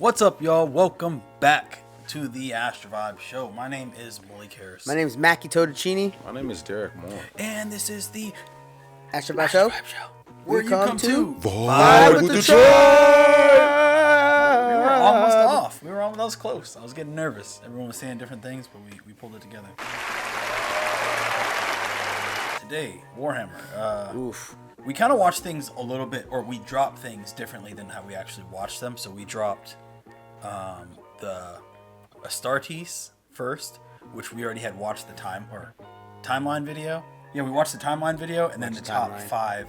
What's up, y'all? Welcome back to the Astrovibe Show. My name is Malik Harris. My name is Mackie Totticini. My name is Derek Moore. And this is the Astrovibe Show. Where you come to Vibe with the tribe. We were almost off. That was close. I was getting nervous. Everyone was saying different things, but we pulled it together. Today, Warhammer. Oof. We kind of watch things a little bit, or we drop things differently than how we actually watch them. So we dropped the Astartes first, which we already had watched the timeline video. Yeah, we watched the timeline video and then the top 5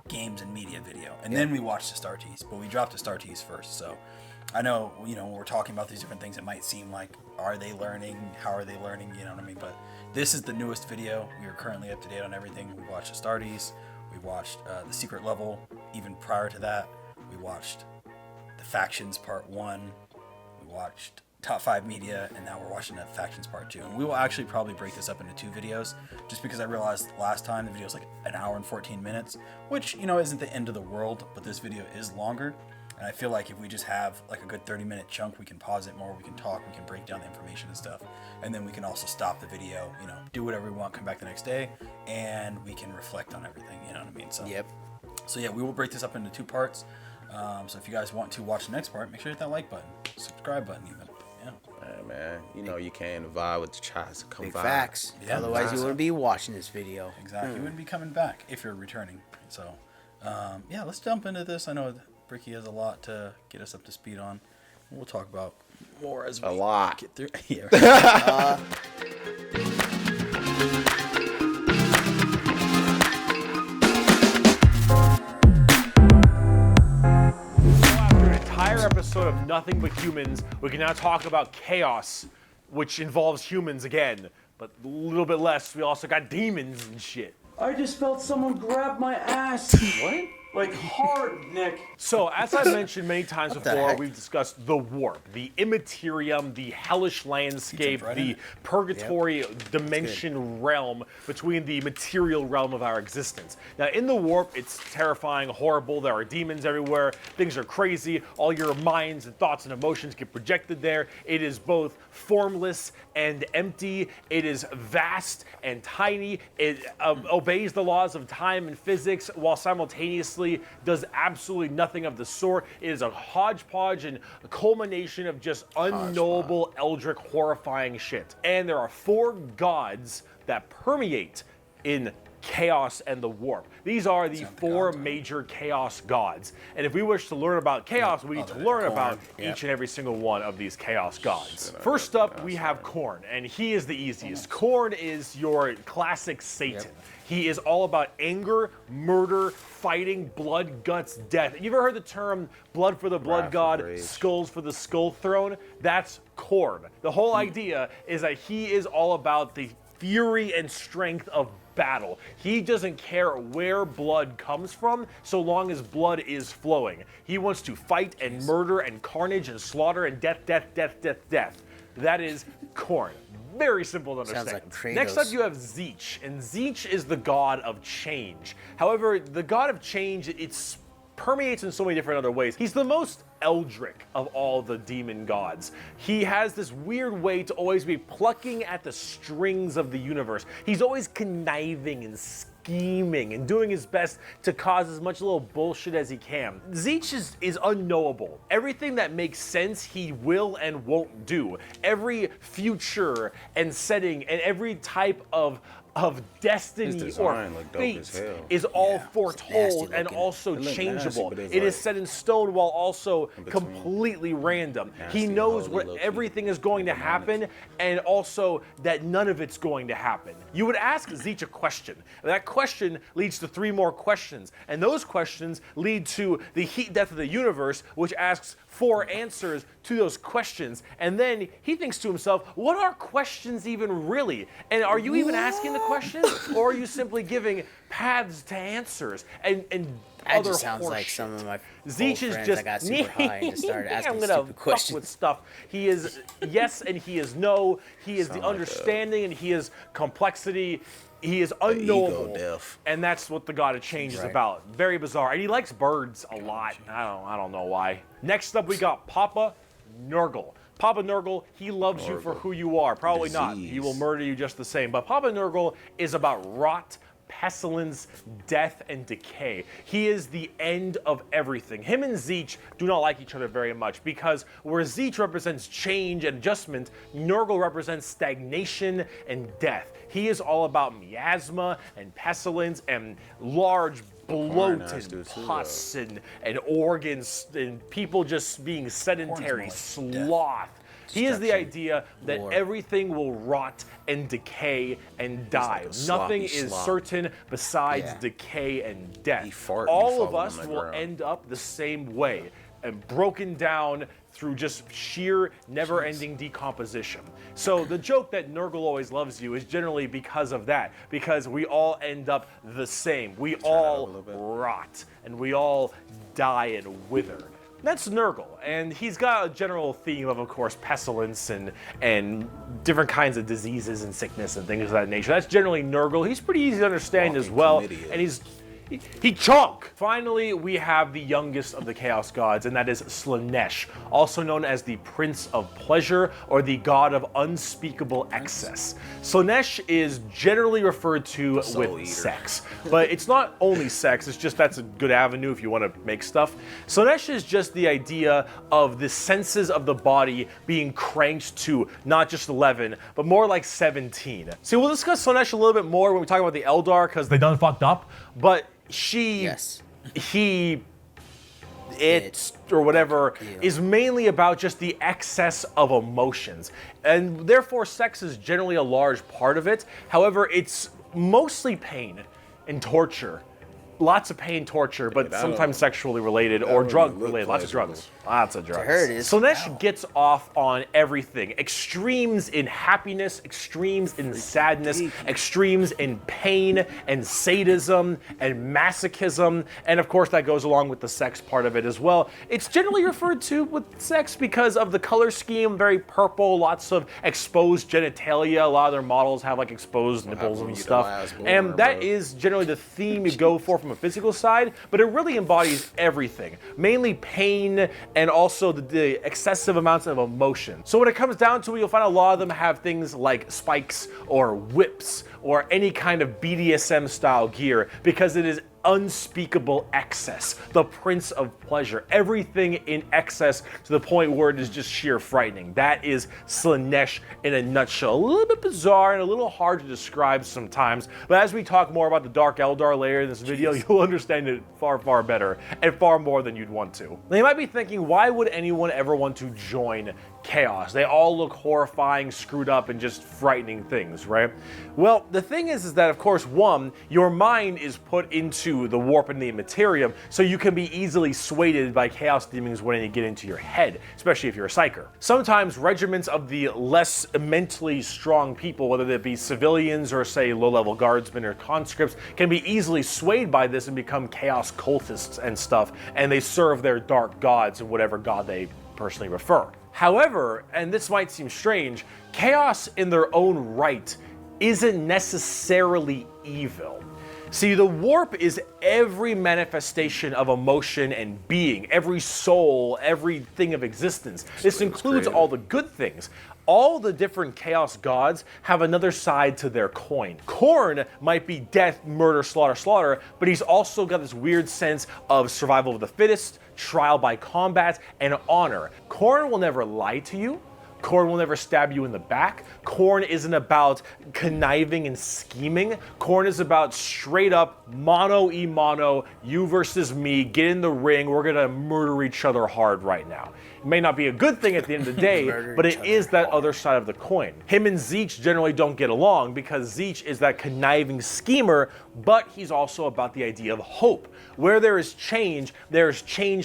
games and media video, and then we watched Astartes. But we dropped Astartes first, so I know when we're talking about these different things, it might seem like, are they learning? How are they learning? You know what I mean? But this is the newest video. We are currently up to date on everything. We watched Astartes. We watched the secret level. Even prior to that, we watched the factions part 1. We watched top 5 media, and now we're watching the factions part 2. And we will actually probably break this up into 2 videos, just because I realized last time the video was like an hour and 14 minutes, which isn't the end of the world, but this video is longer. And I feel like if we just have like a good 30-minute chunk, we can pause it more, we can talk, we can break down the information and stuff. And then we can also stop the video, do whatever we want, come back the next day, and we can reflect on everything, you know what I mean? So, So yeah, we will break this up into 2 parts. So if you guys want to watch the next part, make sure to hit that like button, subscribe button even. Yeah. Hey man, you can't vibe with the tribe, so come Big vibe. facts. Yeah, Otherwise, you wouldn't be watching this video. Exactly. You wouldn't be coming back if you're returning. So, yeah, let's jump into this. I know Bricky has a lot to get us up to speed on. We'll talk about more as we get through. Yeah. Episode of Nothing But Humans, we can now talk about chaos, which involves humans again, but a little bit less. We also got demons and shit. I just felt someone grab my ass. What? Like hard, Nick. So, as I mentioned many times before, we've discussed the warp, the immaterium, the hellish landscape, the purgatory dimension realm between the material realm of our existence. Now, in the warp, it's terrifying, horrible. There are demons everywhere. Things are crazy. All your minds and thoughts and emotions get projected there. It is both formless and empty. It is vast and tiny. It obeys the laws of time and physics while simultaneously does absolutely nothing of the sort. It is a hodgepodge and a culmination of just unknowable, eldritch, horrifying shit. And there are 4 gods that permeate in chaos and the warp. These are the 4 major chaos gods. And if we wish to learn about chaos, we need to learn about each and every single one of these chaos gods. First up, we have Khorne, and he is the easiest. Khorne is your classic Satan. He is all about anger, murder, fighting, blood, guts, death. You ever heard the term blood for the blood god, skulls for the skull throne? That's Khorne. The whole idea is that he is all about the fury and strength of battle. He doesn't care where blood comes from so long as blood is flowing. He wants to fight and murder and carnage and slaughter and death, death, death, death, death. That is Khorne. Very simple to understand. Sounds like Kratos. Next up, you have Tzeentch, and Tzeentch is the god of change. However, the god of change, it permeates in so many different other ways. He's the most eldritch of all the demon gods. He has this weird way to always be plucking at the strings of the universe. He's always conniving and scheming and doing his best to cause as much little bullshit as he can. Tzeentch is unknowable. Everything that makes sense, he will and won't do. Every future and setting and every type of destiny or fate is all foretold and also changeable. It is set in stone while also completely random. He knows what everything is going to happen and also that none of it's going to happen. You would ask Tzeentch a question. And that question leads to 3 more questions. And those questions lead to the heat death of the universe, which asks 4 answers to those questions. And then he thinks to himself, what are questions even really? And are you even asking the questions? Or are you simply giving paths to answers? And That other just sounds like horseshit. some of my Zeech old is friends just that got super high and just started I'm asking gonna stupid fuck questions. with stuff. He is yes and he is no. He is the Sound like a- understanding and he is complexity. He is ego unknowable, death. and that's what the God of Change is Right. about. Very bizarre, and he likes birds a lot. I don't know why. Next up, we got Papa Nurgle. Papa Nurgle, he loves you for who you are. Probably not. He will murder you just the same. But Papa Nurgle is about rot, pestilence, death, and decay. He is the end of everything. Him and Zeech do not like each other very much because where Zeech represents change and adjustment, Nurgle represents stagnation and death. He is all about miasma and pestilence and large bloat Nice and dude too, pus and organs and people just being sedentary, Horns more like death. sloth. He is the Destruction. idea that War. everything will rot and decay and die. like a sloppy Nothing is slop. certain besides Yeah. decay and death. He fart, All you of fall on us the will ground. end up the same way and broken down through just sheer never-ending decomposition. So the joke that Nurgle always loves you is generally because of that, because we all end up the same. We all little bit. rot and we all die and wither. That's Nurgle, and he's got a general theme of course, pestilence and different kinds of diseases and sickness and things of that nature. That's generally Nurgle. He's pretty easy to understand as Walking well, chlamydia. and he chunk. Finally, we have the youngest of the Chaos Gods, and that is Slaanesh, also known as the Prince of Pleasure or the God of Unspeakable Excess. Slaanesh is generally referred to Soul with eater. sex, but it's not only sex, it's just that's a good avenue if you want to make stuff. Slaanesh is just the idea of the senses of the body being cranked to not just 11, but more like 17. See, we'll discuss Slaanesh a little bit more when we talk about the Eldar, because they done fucked up, but Yes. he, it, or whatever, is mainly about just the excess of emotions. And therefore, sex is generally a large part of it. However, it's mostly pain and torture. Lots of pain, torture, but that sometimes don't- sexually related or wouldn't drug look related. Lots of pleasurable. drugs. Lots of drugs. her it is. Slaanesh gets off on everything. Extremes in happiness, extremes in sadness, extremes in pain and sadism and masochism. And of course, that goes along with the sex part of it as well. It's generally referred to with sex because of the color scheme, very purple, lots of exposed genitalia. A lot of their models have like exposed nipples when and you stuff. the last born, And that bro. is generally the theme you go for from a physical side, but it really embodies everything, mainly pain and also the excessive amounts of emotion. So when it comes down to it, you'll find a lot of them have things like spikes or whips or any kind of BDSM style gear because it is unspeakable excess, the Prince of Pleasure, everything in excess to the point where it is just sheer frightening. That is Slaanesh in a nutshell. A little bit bizarre and a little hard to describe sometimes, but as we talk more about the Dark Eldar layer in this video, you'll understand it far, far better and far more than you'd want to. Now you might be thinking, why would anyone ever want to join Chaos? They all look horrifying, screwed up, and just frightening things, right? Well, the thing is that, of course, one, your mind is put into the warp and the Immaterium, so you can be easily swayed by Chaos demons when they get into your head, especially if you're a psyker. Sometimes regiments of the less mentally strong people, whether they be civilians or, say, low-level guardsmen or conscripts, can be easily swayed by this and become Chaos cultists and stuff, and they serve their dark gods and whatever god they personally prefer. However, and this might seem strange, Chaos in their own right isn't necessarily evil. See, the warp is every manifestation of emotion and being, every soul, everything of existence. This includes all the good things. All the different Chaos gods have another side to their coin. Khorne might be death, murder, slaughter, slaughter, but he's also got this weird sense of survival of the fittest, trial by combat, and honor. Khorne will never lie to you. Khorne will never stab you in the back. Khorne isn't about conniving and scheming. Khorne is about straight up mano-y-mano, you versus me, get in the ring, we're gonna murder each other hard right now. It may not be a good thing at the end of the day, but it is that other side of the coin. Him and Zeech generally don't get along because Zeech is that conniving schemer, but he's also about the idea of hope. Where there is change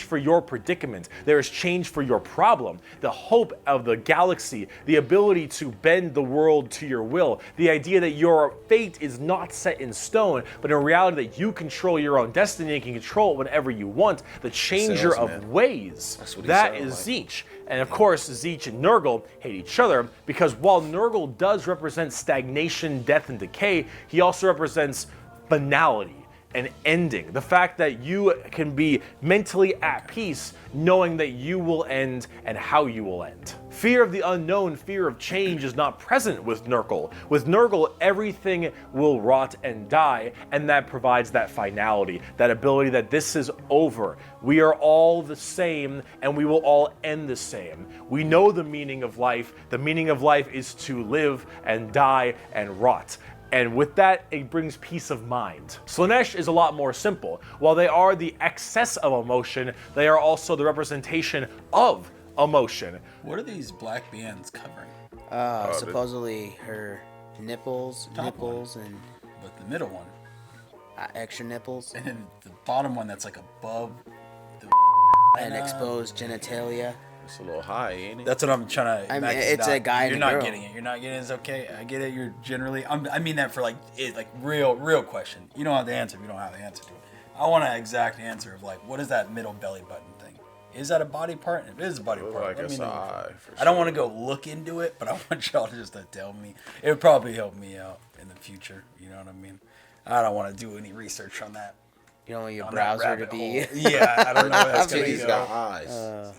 for your predicament. There is change for your problem. The hope of the galaxy, the ability to bend the world to your will, the idea that your fate is not set in stone, but in reality that you control your own destiny and can control it whenever you want, the changer of ways. That is Zeech. And of course, Zeech and Nurgle hate each other because while Nurgle does represent stagnation, death, and decay, he also represents finality. An ending. The fact that you can be mentally at peace knowing that you will end and how you will end. Fear of the unknown, fear of change is not present with Nurgle. With Nurgle, everything will rot and die, and that provides that finality, that ability that this is over. We are all the same, and we will all end the same. We know the meaning of life. The meaning of life is to live and die and rot. And with that, it brings peace of mind. Slaanesh is a lot more simple. While they are the excess of emotion, they are also the representation of emotion. What are these black bands covering? Supposedly her nipples, and But the middle one. Extra nipples, And then the bottom one that's like above the and exposed genitalia. It's a little high, ain't it? That's what I'm trying to. I mean, it's a guy and You're a not girl. getting it. You're not getting it. It's okay. I get it. You're generally. I mean that for like real question. You don't have the answer. If you don't have the answer to it. I want an exact answer of like what is that middle belly button thing? Is that a body part? If it is a body part, Like let me it's know. eye, for I don't sure. want to go look into it, but I want y'all just to tell me. It would probably help me out in the future. You know what I mean? I don't want to do any research on that. You don't want your On that browser to rabbit be. hole. Yeah, I don't know where that's Dude, gonna he's go. got eyes.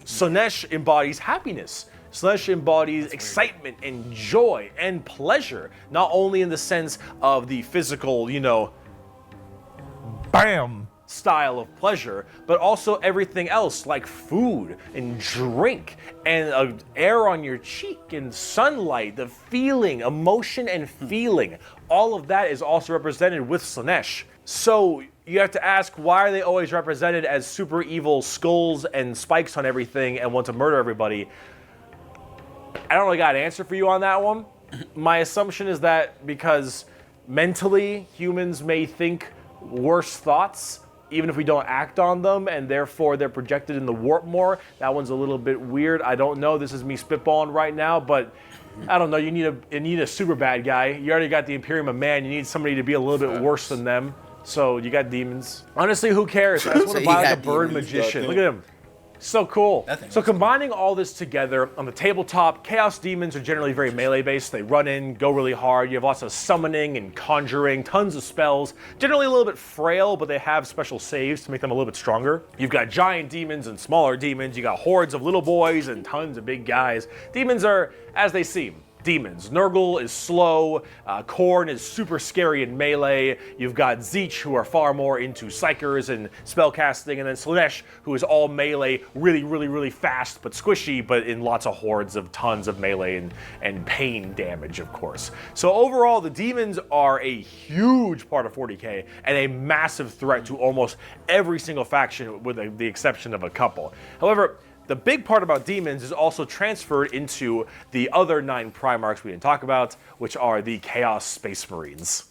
Slaanesh embodies happiness. Slaanesh embodies excitement and joy and pleasure, not only in the sense of the physical, bam style of pleasure, but also everything else like food and drink and air on your cheek and sunlight, the feeling, emotion and feeling. All of that is also represented with Slaanesh. So you have to ask, why are they always represented as super evil skulls and spikes on everything and want to murder everybody? I don't really got an answer for you on that one. My assumption is that because mentally humans may think worse thoughts, even if we don't act on them, and therefore they're projected in the warp more. That one's a little bit weird. I don't know. This is me spitballing right now, but I don't know. You need a super bad guy. You already got the Imperium of Man. You need somebody to be a little bit worse than them. So you got demons. Honestly, who cares? I just want So to you buy like a got bird demons. magician. Look at him. So cool. That thing So looks combining all this together on the tabletop, Chaos Demons are generally very melee based. They run in, go really hard. You have lots of summoning and conjuring, tons of spells. Generally a little bit frail, but they have special saves to make them a little bit stronger. You've got giant demons and smaller demons. You got hordes of little boys and tons of big guys. Demons are as they seem. Demons. Nurgle is slow, Khorne is super scary in melee, you've got Zeech who are far more into psychers and spellcasting, and then Slaanesh who is all melee, really fast but squishy, but in lots of hordes of tons of melee and pain damage, of course. So overall, the demons are a huge part of 40K and a massive threat to almost every single faction with the exception of a couple. However, the big part about demons is also transferred into the other 9 Primarchs we didn't talk about, which are the Chaos Space Marines.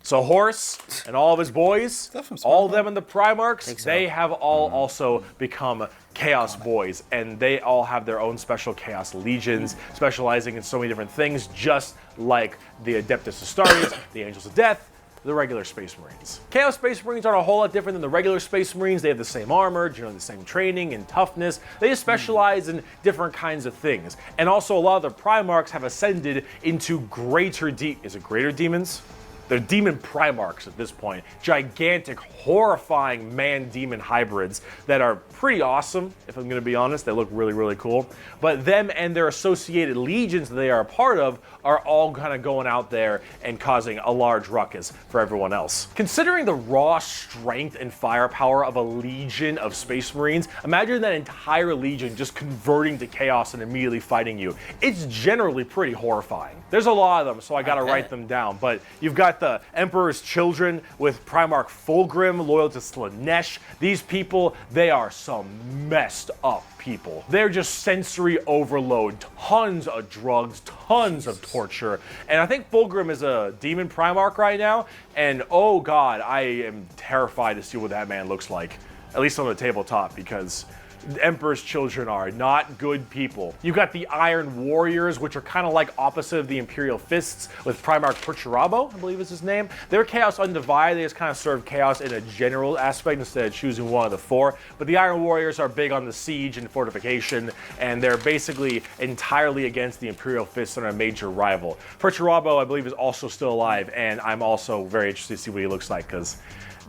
So Horse and all of his boys, all of them in the Primarchs, they have all also become Chaos Boys, and they all have their own special Chaos Legions, specializing in so many different things, just like the Adeptus Astartes, the Angels of Death, the regular Space Marines. Chaos Space Marines aren't a whole lot different than the regular Space Marines. They have the same armor, generally the same training and toughness. They just specialize in different kinds of things. And also a lot of the Primarchs have ascended into greater demons? They're demon Primarchs at this point. Gigantic, horrifying man-demon hybrids that are pretty awesome, if I'm gonna be honest. They look really cool. But them and their associated legions that they are a part of are all kind of going out there and causing a large ruckus for everyone else. Considering the raw strength and firepower of a legion of Space Marines, imagine that entire legion just converting to chaos and immediately fighting you. It's generally pretty horrifying. There's a lot of them, so I gotta write them down. But you've got got the Emperor's Children with Primarch Fulgrim, loyal to Slanesh. These people, they are some messed up people. They're just sensory overload, tons of drugs, tons of torture. And I think Fulgrim is a demon Primarch right now, and oh god, I am terrified to see what that man looks like, at least on the tabletop, because the Emperor's Children are not good people. You've got the Iron Warriors, which are kind of like opposite of the Imperial Fists, with Primarch Perturabo, I believe is his name. They're Chaos Undivided. They just kind of serve chaos in a general aspect instead of choosing one of the four. But the Iron Warriors are big on the siege and fortification, and they're basically entirely against the Imperial Fists and a major rival. Perturabo, I believe, is also still alive, and I'm also very interested to see what he looks like, because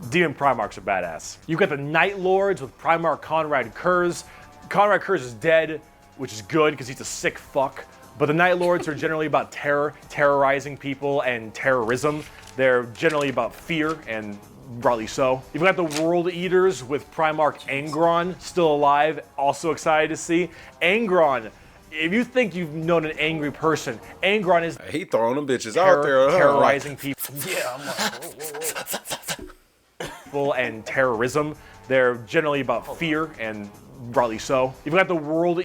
Demon Primarchs are badass. You've got the Night Lords with Primarch Conrad Kurz. Conrad Kurz is dead, which is good because he's a sick fuck. But the Night Lords are generally about terror, terrorizing people, and terrorism. They're generally about fear, and rightly so. You've got the World Eaters with Primarch Angron, still alive, also excited to see. Angron, if you think you've known an angry person, Angron is He throwing them bitches out there. terrorizing people. Yeah, I'm like, whoa. And terrorism. They're generally about fear, and rightly so. You've got the World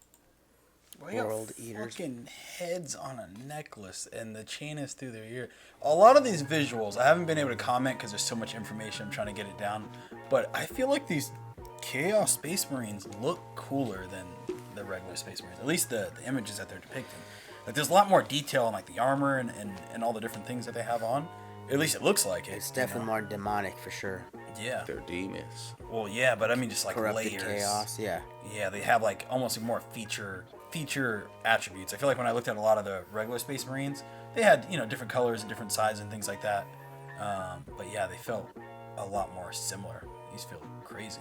Well, you got World Eaters. fucking heads on a necklace, and the chain is through their ear. A lot of these visuals, I haven't been able to comment because there's so much information. I'm trying to get it down, but I feel like these Chaos Space Marines look cooler than the regular Space Marines. At least the images that they're depicting. Like, there's a lot more detail on like the armor and all the different things that they have on. At least it looks like it. It's definitely more demonic for sure. Yeah. They're demons. Well, yeah, but I mean just like Corrupted layers. chaos, yeah. Yeah, they have like almost more feature attributes. I feel like when I looked at a lot of the regular Space Marines, they had, you know, different colors and different sizes and things like that. But yeah, they felt a lot more similar. These feel crazy.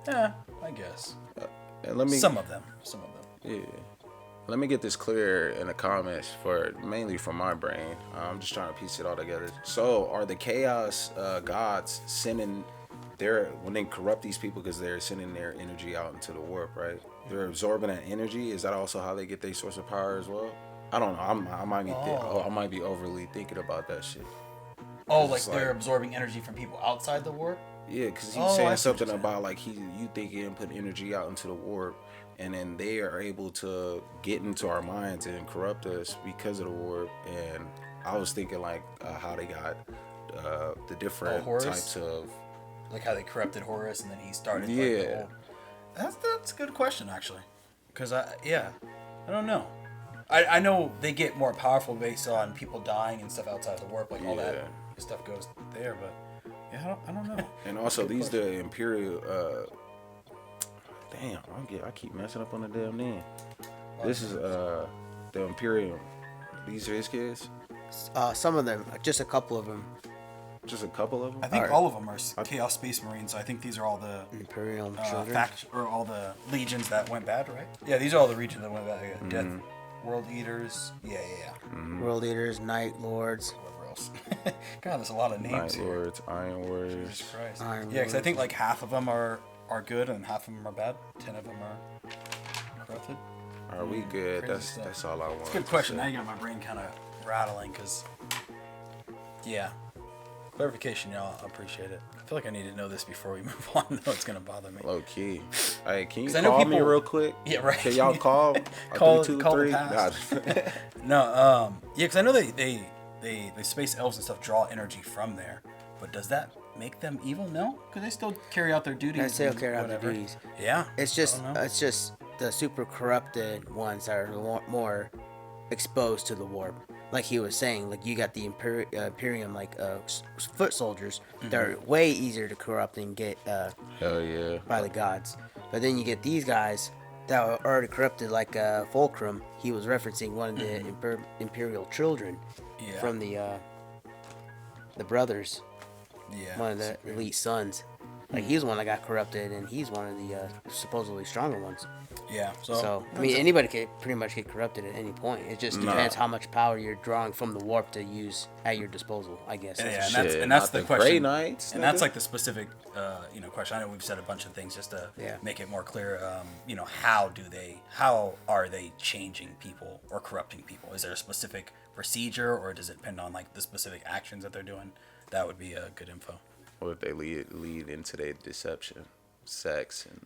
Yeah, I guess. And let me Some of them. Yeah. Let me get this clear in the comments mainly from my brain. I'm just trying to piece it all together. So, are the chaos gods sending when they corrupt these people because they're sending their energy out into the warp, right? They're absorbing that energy. Is that also how they get their source of power as well? I don't know. I might be overly thinking about that shit. Oh, like It's they're absorbing energy from people outside the warp? Yeah, because he's Oh, I saying see what something you're saying. about like you think he put energy out into the warp, and then they are able to get into our minds and corrupt us because of the warp. And I was thinking like how they got the different Horus? types of Like how they corrupted Horus and then he started like, Yeah. the whole... That's a good question actually. Because I don't know. I know they get more powerful based on people dying and stuff outside the warp, like all that Yeah. stuff goes there, but yeah, I don't know. And also these the Imperial damn, I keep messing up on the damn name. This is the Imperial. These are his kids? Some of them, just a couple of them, Just a couple of them? I think Alright. all of them are Chaos Space Marines. I think these are all the Imperial children. or all the legions that went bad, right? Yeah, these are all the legions that went bad. Yeah. Death, World Eaters. Yeah. World Eaters, Night Lords. Whatever else? God, there's a lot of names Night here. Lords, Iron Warriors. Jesus Christ. Iron Yeah, because I Lords. think like half of them are good and half of them are bad. 10 of them are corrupted. Are we good? Crazy stuff. That's all I want. It's a good question. Now you got my brain kind of rattling because, yeah. Clarification, y'all. I appreciate it. I feel like I need to know this before we move on. No, it's gonna bother me. Low key. Hey, can you 'Cause I know call me people- real quick? Yeah, right. Can y'all call? Call- 323? call the past. Nah, No, yeah, because I know they space elves and stuff draw energy from there, but does that make them evil? No, because they still carry out their duties. They still and carry out their whatever. duties. Yeah, It's I just don't know. the super corrupted ones that are more exposed to the warp. Like he was saying, like you got the Imperium, like foot soldiers that are way easier to corrupt and get hell yeah. by the gods. But then you get these guys that are already corrupted, like Fulcrum. He was referencing one of the Imperial children Yeah. from the brothers, Yeah, one of the elite sons. Like he's the one that got corrupted, and he's one of the supposedly stronger ones. Yeah. So I mean, anybody could pretty much get corrupted at any point. It just depends how much power you're drawing from the warp to use at your disposal, I guess. And that's the question. Grey Knights, and that's like the specific, question. I know we've said a bunch of things just to make it more clear. How are they changing people or corrupting people? Is there a specific procedure, or does it depend on like the specific actions that they're doing? That would be good info. Or if they lead into their deception, sex, and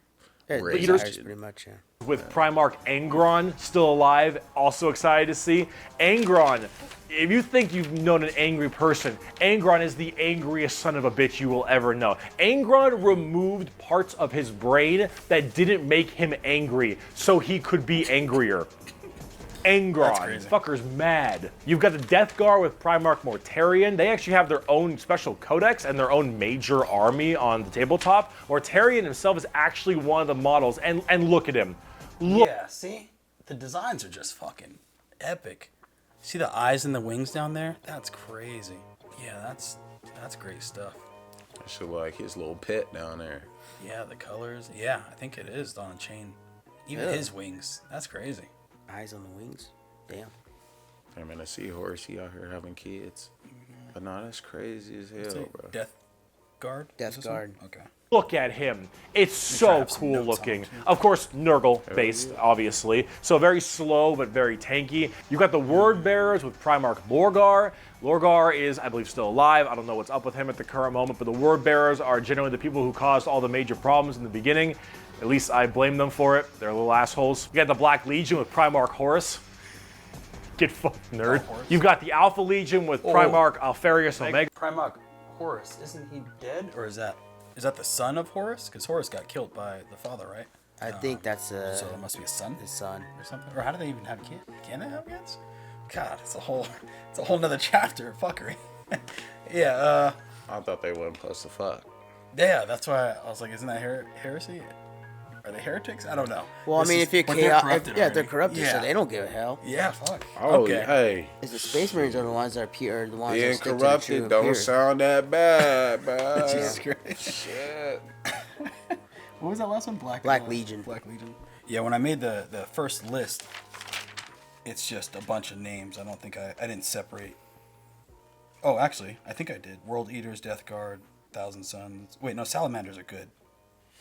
Leaders, pretty much, yeah. With Primarch Angron still alive, also excited to see. Angron, if you think you've known an angry person, Angron is the angriest son of a bitch you will ever know. Angron removed parts of his brain that didn't make him angry, so he could be angrier. Angron, fucker's mad. You've got the Death Guard with Primarch Mortarion. They actually have their own special codex and their own major army on the tabletop. Mortarion himself is actually one of the models, and look at him. Look. Yeah, see? The designs are just fucking epic. See the eyes and the wings down there? That's crazy. Yeah, that's great stuff. I should like his little pit down there. Yeah, the colors. Yeah, I think it is on a chain. Even his wings. That's crazy. Eyes on the wings. Damn. I mean, I see Horsey out here having kids. But no, that's crazy as hell, bro. Death Guard? Death Guard. Okay. Look at him. It's so cool looking. Of course, Nurgle based, obviously. So very slow, but very tanky. You've got the Word Bearers with Primarch Lorgar. Lorgar is, I believe, still alive. I don't know what's up with him at the current moment, but the Word Bearers are generally the people who caused all the major problems in the beginning. At least I blame them for it. They're little assholes. You got the Black Legion with Primarch Horus. Get fucked, nerd. You've got the Alpha Legion with Primarch Alfarius Omega. Primarch Horus, isn't he dead? Or is that the son of Horus? Because Horus got killed by the father, right? I think that's so it must be a son? His son. Or something? Or how do they even have kids? Can they have kids? God, it's a whole nother chapter of fuckery. Yeah, I thought they weren't supposed to fuck. Yeah, that's why I was like, isn't that heresy? Are they heretics? I don't know. Well, I mean, if you're chaos, they're corrupted, so they don't give a hell. Yeah, fuck. Oh, okay. Hey. It's the Space Marines are the ones that are pure, the ones Being that stick corrupted to the don't pure. sound that bad, man. Jesus Christ. Shit. What was that last one? Black Legion. Black Legion. Yeah, when I made the first list, it's just a bunch of names. I don't think I didn't separate. Oh, actually, I think I did. World Eaters, Death Guard, Thousand Suns. Wait, no, Salamanders are good.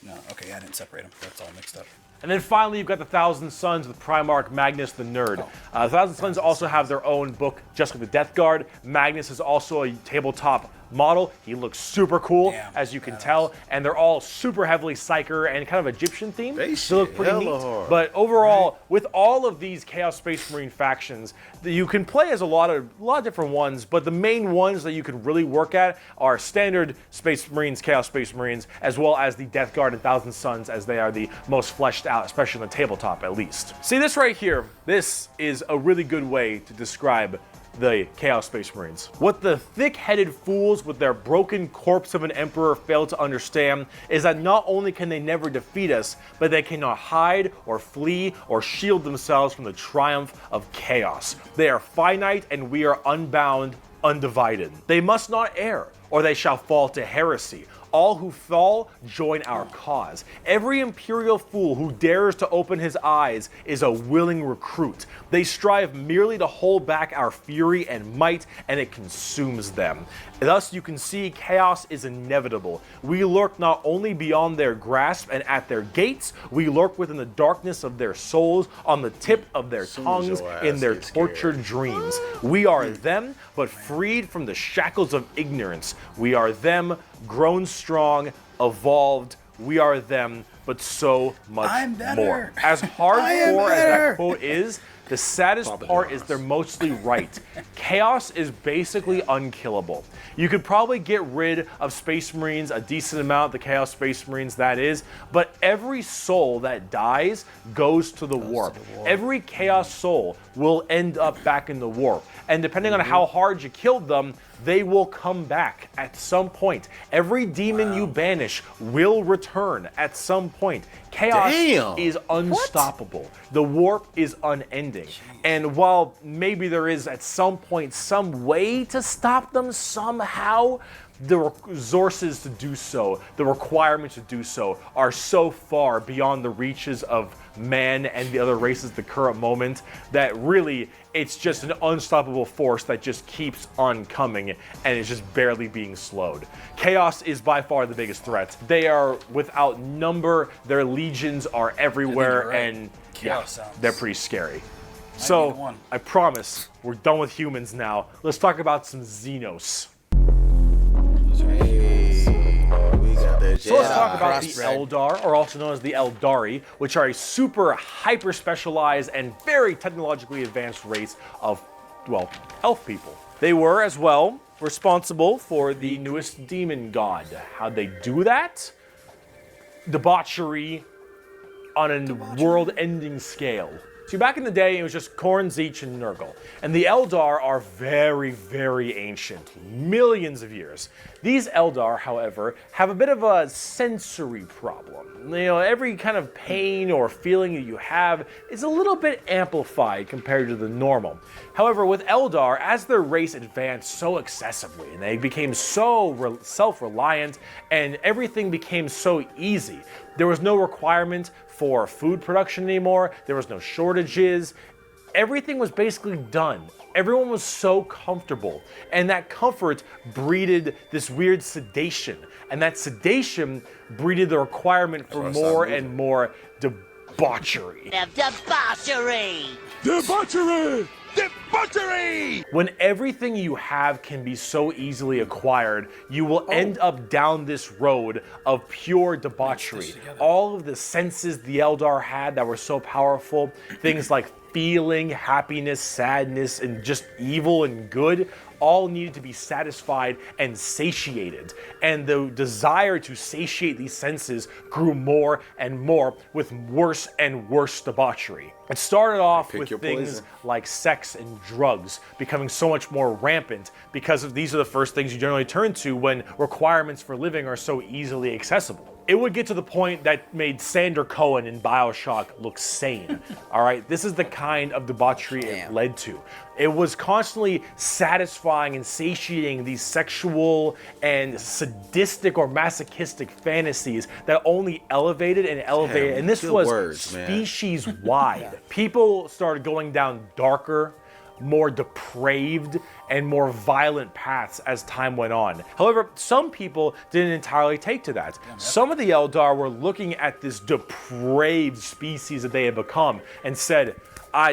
No, okay, I didn't separate them. That's all mixed up. And then finally, you've got the Thousand Suns with Primarch Magnus the Nerd. The Thousand Suns also have their own book just with the Death Guard. Magnus is also a tabletop model. He looks super cool, as you can tell, and they're all super heavily Psyker and kind of Egyptian themed. They look pretty neat. Hard. But overall, with all of these Chaos Space Marine factions, you can play as a lot of different ones, but the main ones that you can really work at are standard Space Marines, Chaos Space Marines, as well as the Death Guard and Thousand Suns, as they are the most fleshed out, especially on the tabletop at least. See this right here? This is a really good way to describe the Chaos Space Marines. What the thick-headed fools with their broken corpse of an emperor fail to understand is that not only can they never defeat us, but they cannot hide or flee or shield themselves from the triumph of chaos. They are finite and we are unbound, undivided. They must not err, or they shall fall to heresy. All who fall join our cause. Every imperial fool who dares to open his eyes is a willing recruit. They strive merely to hold back our fury and might, and it consumes them. Thus, you can see chaos is inevitable. We lurk not only beyond their grasp and at their gates, we lurk within the darkness of their souls, on the tip of their tongues, in their tortured dreams. We are them, but freed from the shackles of ignorance. We are them, grown strong, evolved. We are them, but so much more. As hardcore as that quote is, the saddest part is they're mostly right. Chaos is basically unkillable. You could probably get rid of Space Marines, a decent amount, the Chaos Space Marines that is, but every soul that dies goes to the warp. Every Chaos soul will end up back in the warp. And depending on how hard you killed them, they will come back at some point. Every demon you banish will return at some point. Chaos is unstoppable. The warp is unending. And while maybe there is at some point some way to stop them somehow, the resources to do so, the requirements to do so, are so far beyond the reaches of man and the other races at the current moment that really it's just an unstoppable force that just keeps on coming and is just barely being slowed. Chaos is by far the biggest threat. They are without number, their legions are everywhere, right. and Chaos sounds- they're pretty scary. need So, one. I promise, we're done with humans now. Let's talk about some Xenos. Hey, we got that. So let's talk about the crossbred. Eldar, or also known as the Eldari, which are a super hyper-specialized and very technologically advanced race of, well, elf people. They were, as well, responsible for the newest demon god. How'd they do that? Debauchery on a world-ending scale. See, back in the day, it was just Khorne, Tzeentch, and Nurgle. And the Eldar are very, very ancient, millions of years. These Eldar, however, have a bit of a sensory problem. You know, every kind of pain or feeling that you have is a little bit amplified compared to the normal. However, with Eldar, as their race advanced so excessively, and they became so self-reliant, and everything became so easy, there was no requirement for food production anymore, there was no shortages, everything was basically done. Everyone was so comfortable, and that comfort breeded this weird sedation, and that sedation breeded the requirement for That's why I more stopped and more debauchery. Debauchery! Debauchery! Debauchery! When everything you have can be so easily acquired, you will end up down this road of pure debauchery. All of the senses the Eldar had that were so powerful, things like feeling, happiness, sadness, and just evil and good, all needed to be satisfied and satiated. And the desire to satiate these senses grew more and more with worse and worse debauchery. It started off Pick with your things poison. like sex and drugs becoming so much more rampant because these are the first things you generally turn to when requirements for living are so easily accessible. It would get to the point that made Sander Cohen in BioShock look sane. All right, this is the kind of debauchery it led to. It was constantly satisfying and satiating these sexual and sadistic or masochistic fantasies that only elevated and elevated. Damn, And this good was words, man. species-wide. People started going down darker, more depraved, and more violent paths as time went on. However, some people didn't entirely take to that. Some of the Eldar were looking at this depraved species that they had become and said,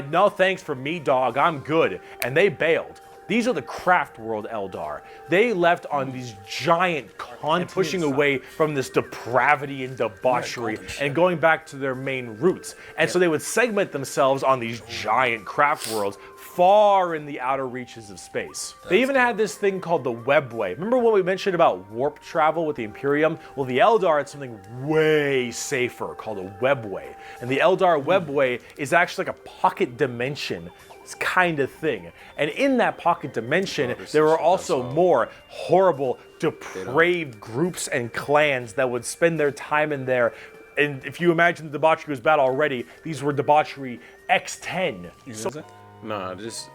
no thanks for me, dog, I'm good. And they bailed. These are the Craftworld Eldar. They left on these giant pushing away from this depravity and debauchery and going back to their main roots. And so they would segment themselves on these giant craft worlds far in the outer reaches of space. They even had this thing called the Webway. Remember what we mentioned about warp travel with the Imperium? Well, the Eldar had something way safer called a Webway. And the Eldar Webway is actually like a pocket dimension kind of thing. And in that pocket dimension, there were also more horrible, depraved groups and clans that would spend their time in there. And if you imagine the debauchery was bad already, these were debauchery X10. Nah, just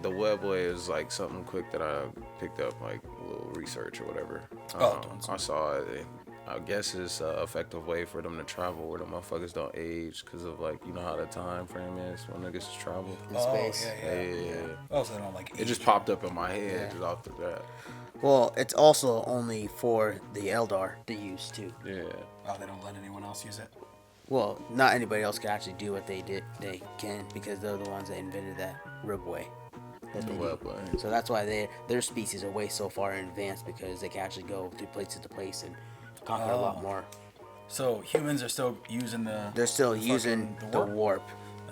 the webway is like something quick that I picked up, like a little research or whatever. I saw it. I guess it's an effective way for them to travel where the motherfuckers don't age because of, like, you know how the time frame is when niggas travel in space. Yeah. Oh, so they don't like It just popped up in my head just off the bat. Well, it's also only for the Eldar to use too. Yeah. Oh, they don't let anyone else use it. Well, not anybody else can actually do what they did. They can because they're the ones that invented that ribway. Webway. So that's why their species are way so far in advance because they can actually go to place and conquer a lot more. So humans are still using the. They're still the using fucking- the warp.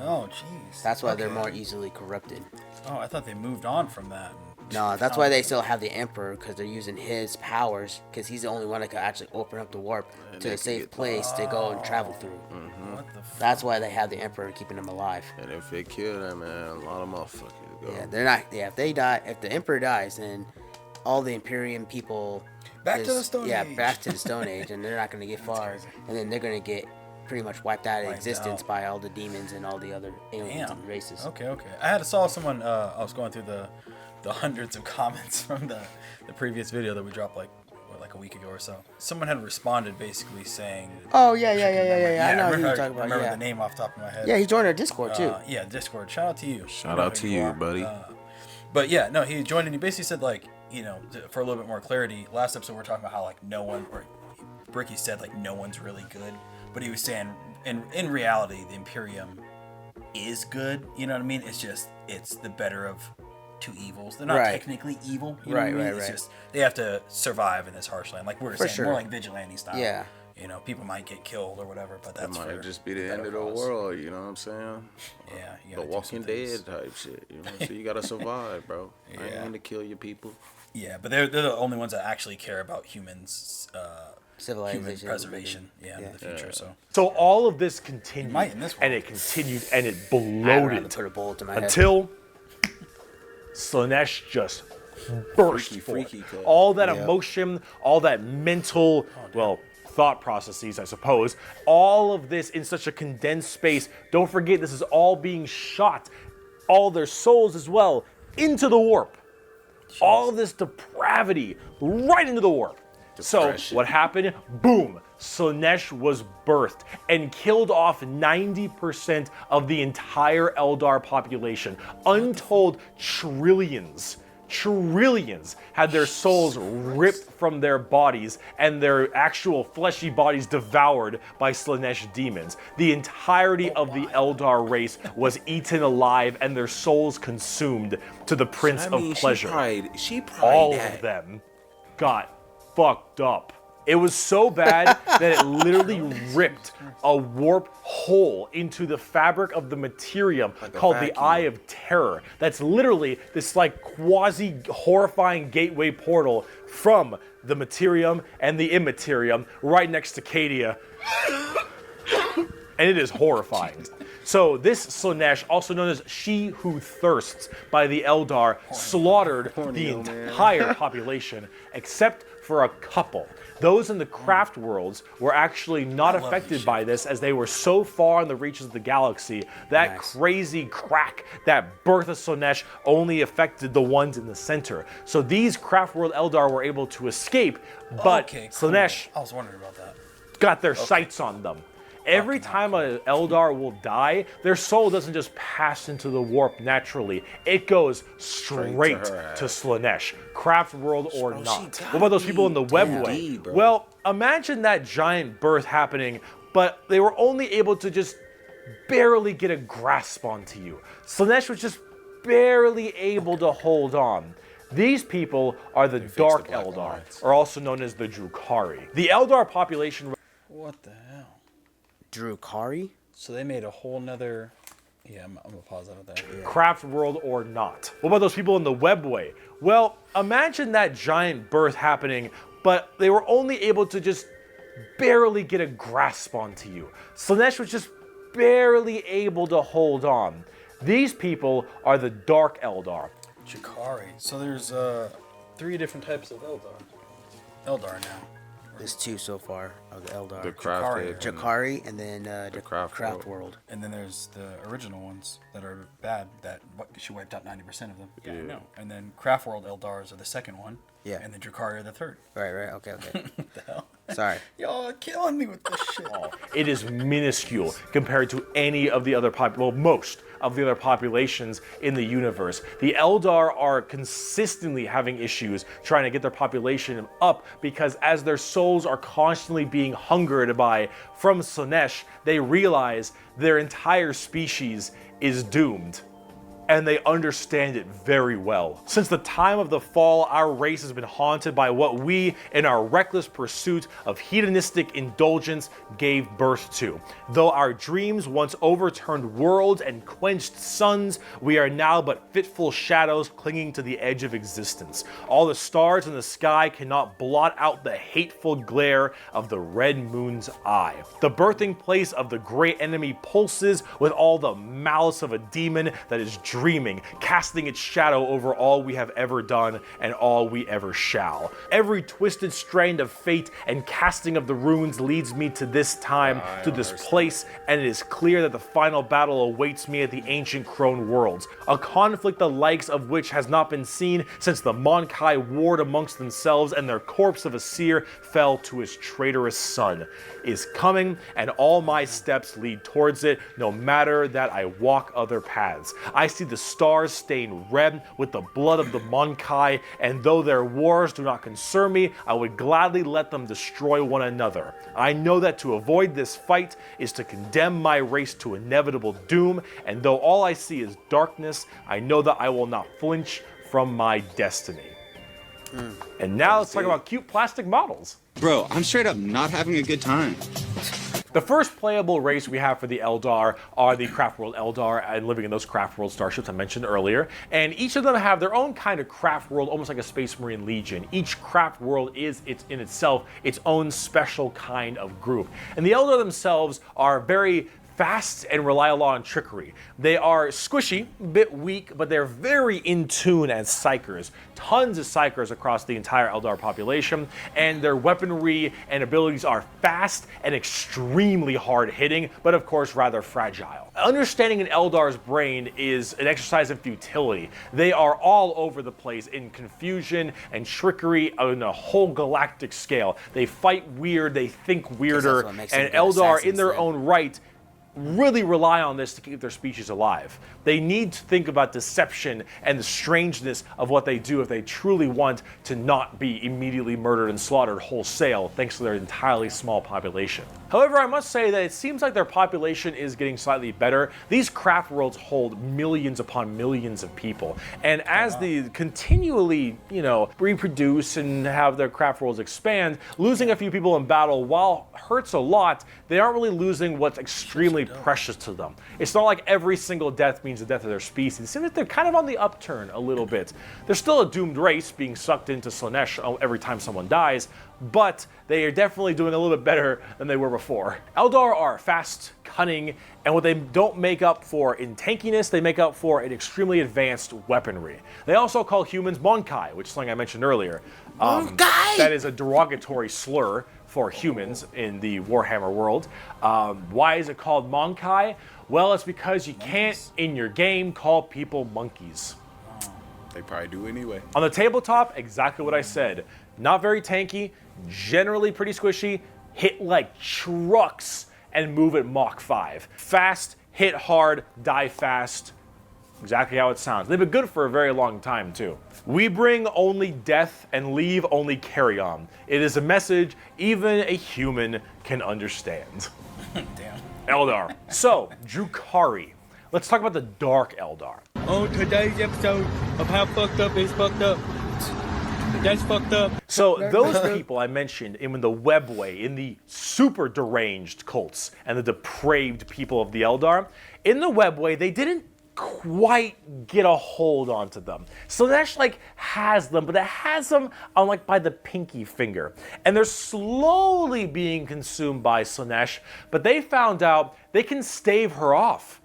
Oh, jeez. That's why they're more easily corrupted. Oh, I thought they moved on from that. No, that's why they still have the Emperor, because they're using his powers, because he's the only one that can actually open up the warp to a safe place to go and travel through. What the f- That's why they have the Emperor keeping them alive. And if they kill them, man, a lot of motherfuckers go. Yeah, they're not. Yeah, if they die, if the Emperor dies, then all the Imperium people Back to the Stone yeah, Age. back to the Stone Age, and they're not going to get far, and then they're going to get pretty much wiped out of existence out. by all the demons and all the other aliens Damn. and races. Okay. I saw someone. I was going through the hundreds of comments from the previous video that we dropped like like a week ago or so. Someone had responded basically saying. Oh yeah. I know who you're talking I about. remember Yeah. the name off the top of my head. Yeah, he joined our Discord too. Yeah, Discord. Shout out to you. Shout out to you, buddy. But yeah, no, he joined and he basically said like, for a little bit more clarity. Last episode we were talking about how like no one, or Bricky said like no one's really good, but he was saying in reality the Imperium is good. You know what I mean? It's the better of two evils. They're not technically evil. You know what I mean? It's just they have to survive in this harsh land, like we were saying, more like vigilante style. Yeah. People might get killed or whatever, but that's might just be the end of the world. You know what I'm saying? Yeah. The Walking Dead type shit. You know, so you gotta survive, bro. I ain't gonna kill your people. Yeah, but they're the only ones that actually care about humans. Civilization, human preservation, in the future. So all of this continued, might in this and world. it continued, and it I bloated rather put a bullet to my head. until Slaanesh just burst forth. freaky, All that emotion, all that mental, thought processes, I suppose. All of this in such a condensed space. Don't forget, this is all being shot, all their souls as well, into the warp. Jeez. All of this depravity right into the warp. Depression. So what happened? Boom! Slaanesh was birthed and killed off 90% of the entire Eldar population. Untold trillions had their souls ripped from their bodies and their actual fleshy bodies devoured by Slaanesh demons. The entirety of the Eldar race was eaten alive and their souls consumed to the Prince of Pleasure. She prayed All that. of them got fucked up. It was so bad that it literally ripped a warp hole into the fabric of the materium called the Eye of Terror. That's literally this like quasi horrifying gateway portal from the materium and the immaterium right next to Cadia. And it is horrifying. So this Slaanesh, also known as She Who Thirsts by the Eldar, slaughtered the entire population except for a couple. Those in the craft worlds were actually not affected by this as they were so far in the reaches of the galaxy. That crazy crack, that birth of Slaanesh only affected the ones in the center. So these Craftworld Eldar were able to escape, but Slaanesh I was wondering about that. got their sights on them. Every time an Eldar will die, their soul doesn't just pass into the warp naturally. It goes straight to Slaanesh, Craftworld or not. What about those people in the webway? Well, imagine that giant birth happening, but they were only able to just barely get a grasp onto you. Slaanesh was just barely able to hold on. These people are the Dark Eldar, or also known as the Drukhari. The Eldar population... What the hell? Drukhari? So they made a whole nother... Yeah, I'm gonna pause that with that. Yeah. Craftworld or not. What about those people in the webway? Well, imagine that giant birth happening, but they were only able to just barely get a grasp onto you. Slaanesh was just barely able to hold on. These people are the Dark Eldar. Drukhari. So there's 3 different types of Eldar now. There's 2 so far of the Eldar. The Crafted. Drukhari and then the Craftworld. Craftworld. And then there's the original ones that are bad, that she wiped out 90% of them. Yeah. No. And then Craftworld Eldars are the second one. Yeah. And the Drukhari are the third. Right, okay. What the hell? Sorry. Y'all are killing me with this shit. It is minuscule compared to any of the other most of the other populations in the universe. The Eldar are consistently having issues trying to get their population up because as their souls are constantly being hungered by from Slaanesh, they realize their entire species is doomed. And they understand it very well. Since the time of the fall, our race has been haunted by what we, in our reckless pursuit of hedonistic indulgence, gave birth to. Though our dreams once overturned worlds and quenched suns, we are now but fitful shadows clinging to the edge of existence. All the stars in the sky cannot blot out the hateful glare of the red moon's eye. The birthing place of the great enemy pulses with all the malice of a demon that is streaming, casting its shadow over all we have ever done and all we ever shall. Every twisted strand of fate and casting of the runes leads me to this time, to this place, and it is clear that the final battle awaits me at the ancient Crone worlds, a conflict the likes of which has not been seen since the Monkai warred amongst themselves and their corpse of a seer fell to his traitorous son, is coming, and all my steps lead towards it, no matter that I walk other paths. I see the stars stained red with the blood of the Monkai, and though their wars do not concern me, I would gladly let them destroy one another. I know that to avoid this fight is to condemn my race to inevitable doom, and though all I see is darkness, I know that I will not flinch from my destiny. And now let's talk about cute plastic models. Bro, I'm straight up not having a good time. The first playable race we have for the Eldar are the Craftworld Eldar and living in those Craftworld starships I mentioned earlier. And each of them have their own kind of Craftworld, almost like a Space Marine Legion. Each Craftworld is in itself its own special kind of group. And the Eldar themselves are very fast and rely a lot on trickery. They are squishy, a bit weak, but they're very in tune as psychers. Tons of psychers across the entire Eldar population, and their weaponry and abilities are fast and extremely hard-hitting, but of course rather fragile. Understanding an Eldar's brain is an exercise in futility. They are all over the place in confusion and trickery on a whole galactic scale. They fight weird, they think weirder, and Eldar in their own right really rely on this to keep their species alive. They need to think about deception and the strangeness of what they do if they truly want to not be immediately murdered and slaughtered wholesale thanks to their entirely small population. However, I must say that it seems like their population is getting slightly better. These craft worlds hold millions upon millions of people, and as they continually, reproduce and have their craft worlds expand, losing a few people in battle, while hurts a lot, they aren't really losing what's extremely precious to them. It's not like every single death means the death of their species. It seems like they're kind of on the upturn a little bit. They're still a doomed race being sucked into Slaanesh every time someone dies, but they are definitely doing a little bit better than they were before. Eldar are fast, cunning, and what they don't make up for in tankiness, they make up for in extremely advanced weaponry. They also call humans Monkai, which is something I mentioned earlier. That is a derogatory slur for humans in the Warhammer world. Why is it called Monkai? Well, it's because you can't, in your game, call people monkeys. They probably do anyway. On the tabletop, exactly what I said. Not very tanky, generally pretty squishy, hit like trucks, and move at Mach 5. Fast, hit hard, die fast. Exactly how it sounds. They've been good for a very long time, too. We bring only death and leave only carry-on. It is a message even a human can understand. Damn. Eldar. So, Drukhari. Let's talk about the Dark Eldar. On today's episode of How Fucked Up Is Fucked Up. That's fucked up. So those people I mentioned in the Webway, in the super deranged cults and the depraved people of the Eldar, in the Webway, they didn't quite get a hold onto them. Slaanesh has them, but it has them on by the pinky finger. And they're slowly being consumed by Slaanesh, but they found out they can stave her off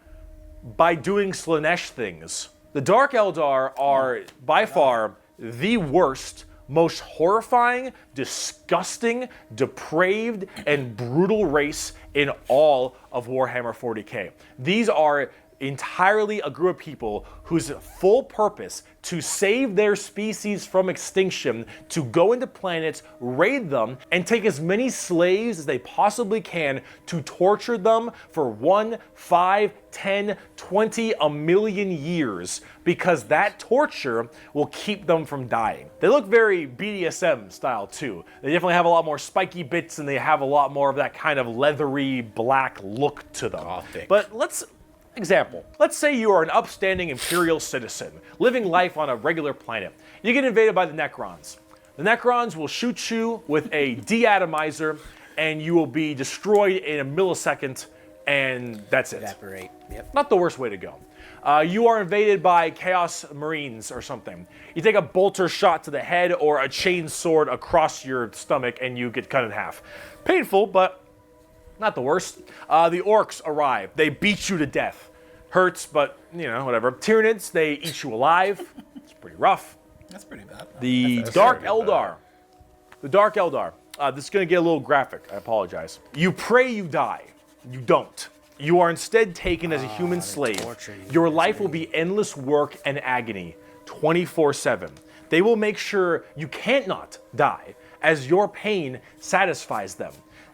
by doing Slaanesh things. The Dark Eldar are by far the worst, most horrifying, disgusting, depraved, and brutal race in all of Warhammer 40K. These are entirely a group of people whose full purpose to save their species from extinction, to go into planets, raid them, and take as many slaves as they possibly can to torture them for 1, 5, 10, 20, a million years, because that torture will keep them from dying. They look very BDSM style too. They definitely have a lot more spiky bits and they have a lot more of that kind of leathery black look to them. Gothic. But let's say you are an upstanding Imperial citizen, living life on a regular planet. You get invaded by the Necrons. The Necrons will shoot you with a deatomizer, and you will be destroyed in a millisecond, and that's it. Evaporate. Yep. Not the worst way to go. You are invaded by Chaos Marines or something. You take a bolter shot to the head or a chain sword across your stomach, and you get cut in half. Painful, but not the worst. The Orcs arrive. They beat you to death. Hurts, but, you know, whatever. Tyranids, they eat you alive. It's pretty rough. That's pretty bad. The Dark Eldar. The Dark Eldar. This is going to get a little graphic. I apologize. You pray you die. You don't. You are instead taken as a human slave. Your life will be endless work and agony, 24/7. They will make sure you can't not die, as your pain satisfies them.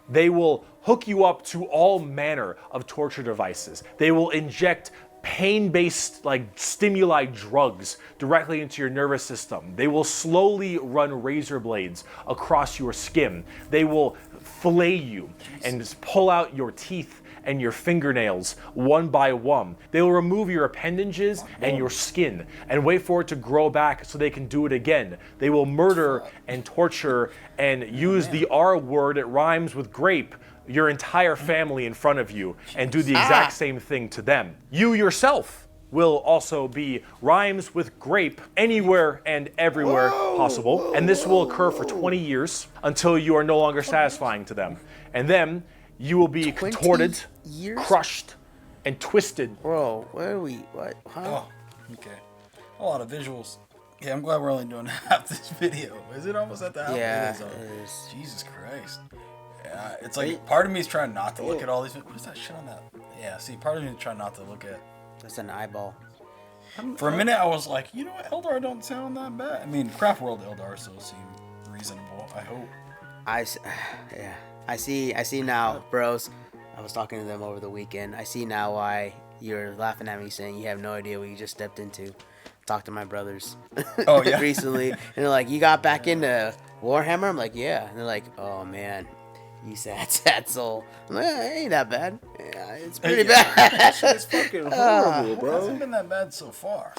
They will hook you up to all manner of torture devices. They will inject pain-based stimuli drugs directly into your nervous system. They will slowly run razor blades across your skin. They will fillet you and just pull out your teeth and your fingernails one by one. They will remove your appendages and your skin and wait for it to grow back so they can do it again. They will murder and torture and use the R word, it rhymes with grape, your entire family in front of you and do the exact same thing to them. You yourself will also be rhymes with grape anywhere and everywhere possible. And this will occur for 20 years until you are no longer satisfying to them. And then you will be contorted, crushed, and twisted. Bro, where are we? What? Huh? Oh, okay. A lot of visuals. Yeah, I'm glad we're only doing half this video. Is it almost at the half? Yeah, it is. Jesus Christ. Yeah, it's like part of me is trying not to look at all these. What is that shit on that? Yeah, see, part of me is trying not to look at. That's an eyeball. For a minute, I was like, you know what, Eldar don't sound that bad. I mean, Craftworld Eldar still seem reasonable. I hope. I see now, bros. I was talking to them over the weekend. I see now why you're laughing at me saying you have no idea what you just stepped into. Talked to my brothers Oh, yeah? recently, and they're like, "You got back into Warhammer?" I'm like, "Yeah." And they're like, "Oh man, you sad soul." I'm like, it ain't that bad. Yeah, it's pretty bad. It's fucking horrible, It bro. hasn't been that bad so far.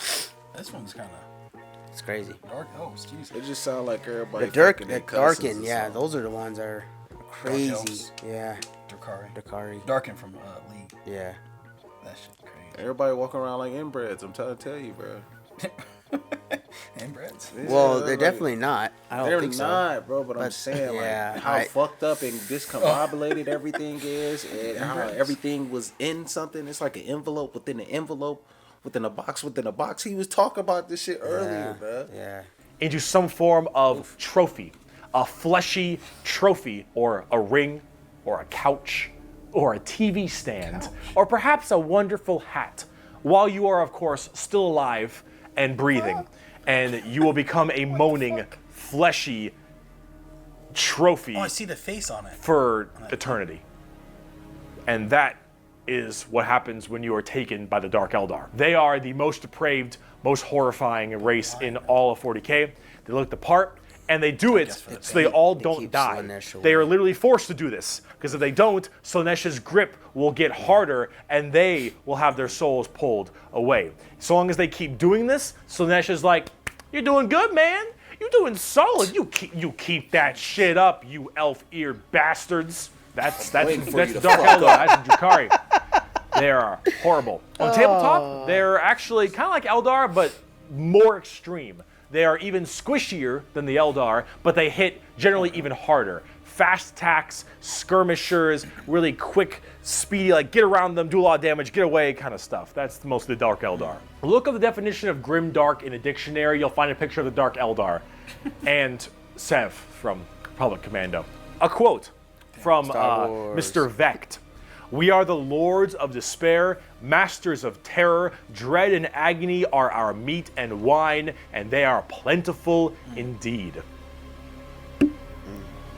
This one's kind of It's crazy. dark. Oh, excuse me. It just sound like everybody. The fucking their cousins Darken, or yeah, something. those are the ones that are crazy. elves. Yeah, Drakari. Dakari. Darken from League. Yeah. That shit crazy. Everybody walking around like inbreds. I'm trying to tell you, bro. And breads. Well, they're like- definitely not. I don't They're think so. not, bro. But I'm But, saying, yeah, like, how fucked up and discombobulated everything is, and how everything was in something. It's like an envelope within an envelope, within a box within a box. He was talking about this shit earlier, bro. Yeah. Into some form of trophy, a fleshy trophy, or a ring, or a couch, or a TV stand, or perhaps a wonderful hat, while you are, of course, still alive and breathing. And you will become a moaning, fleshy trophy Oh, I see the face on it. for eternity. And that is what happens when you are taken by the Dark Eldar. They are the most depraved, most horrifying race in all of 40K. They look the part, and they do it so they all don't keep die. Slaanesh They are away. literally forced to do this, because if they don't, Slaanesh's grip will get harder, and they will have their souls pulled away. So long as they keep doing this, Slaanesh is like, "You're doing good, man. You're doing solid. You keep that shit up, you elf-eared bastards." That's waiting for you to Dark fuck Eldar. That's Drakari. They are horrible. On tabletop, they're actually kind of like Eldar, but more extreme. They are even squishier than the Eldar, but they hit generally even harder. Fast attacks, skirmishers, really quick, speedy, like get around them, do a lot of damage, get away kind of stuff. That's most of the Dark Eldar. Look up the definition of Grim Dark in a dictionary. You'll find a picture of the Dark Eldar and Sev from Republic Commando. A quote from Star Wars. Mr. Vecht. "We are the lords of despair, masters of terror. Dread and agony are our meat and wine, and they are plentiful indeed."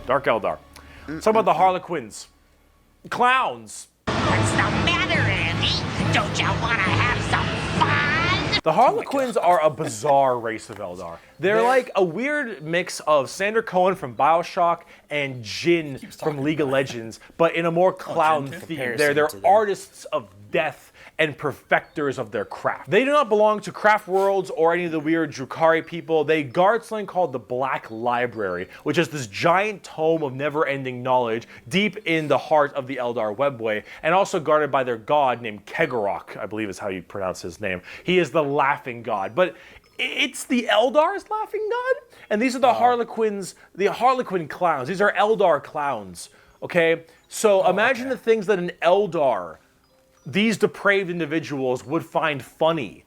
Dark Eldar. Talk about the Harlequins. Clowns. What's the matter, Andy? Don't you want to have some fun? The Harlequins are a bizarre race of Eldar. They're like a weird mix of Sander Cohen from BioShock and Jin from League of Legends, but in a more clown Jin too? theme. Comparison They're to them. artists of death and perfecters of their craft. They do not belong to Craftworlds or any of the weird Drakari people. They guard something called the Black Library, which is this giant tome of never-ending knowledge deep in the heart of the Eldar webway, and also guarded by their god named Kegorok, I believe is how you pronounce his name. He is the laughing god, but it's the Eldar's laughing god? And these are the Harlequins, the Harlequin clowns. These are Eldar clowns, okay? So imagine the things that an Eldar these depraved individuals would find funny.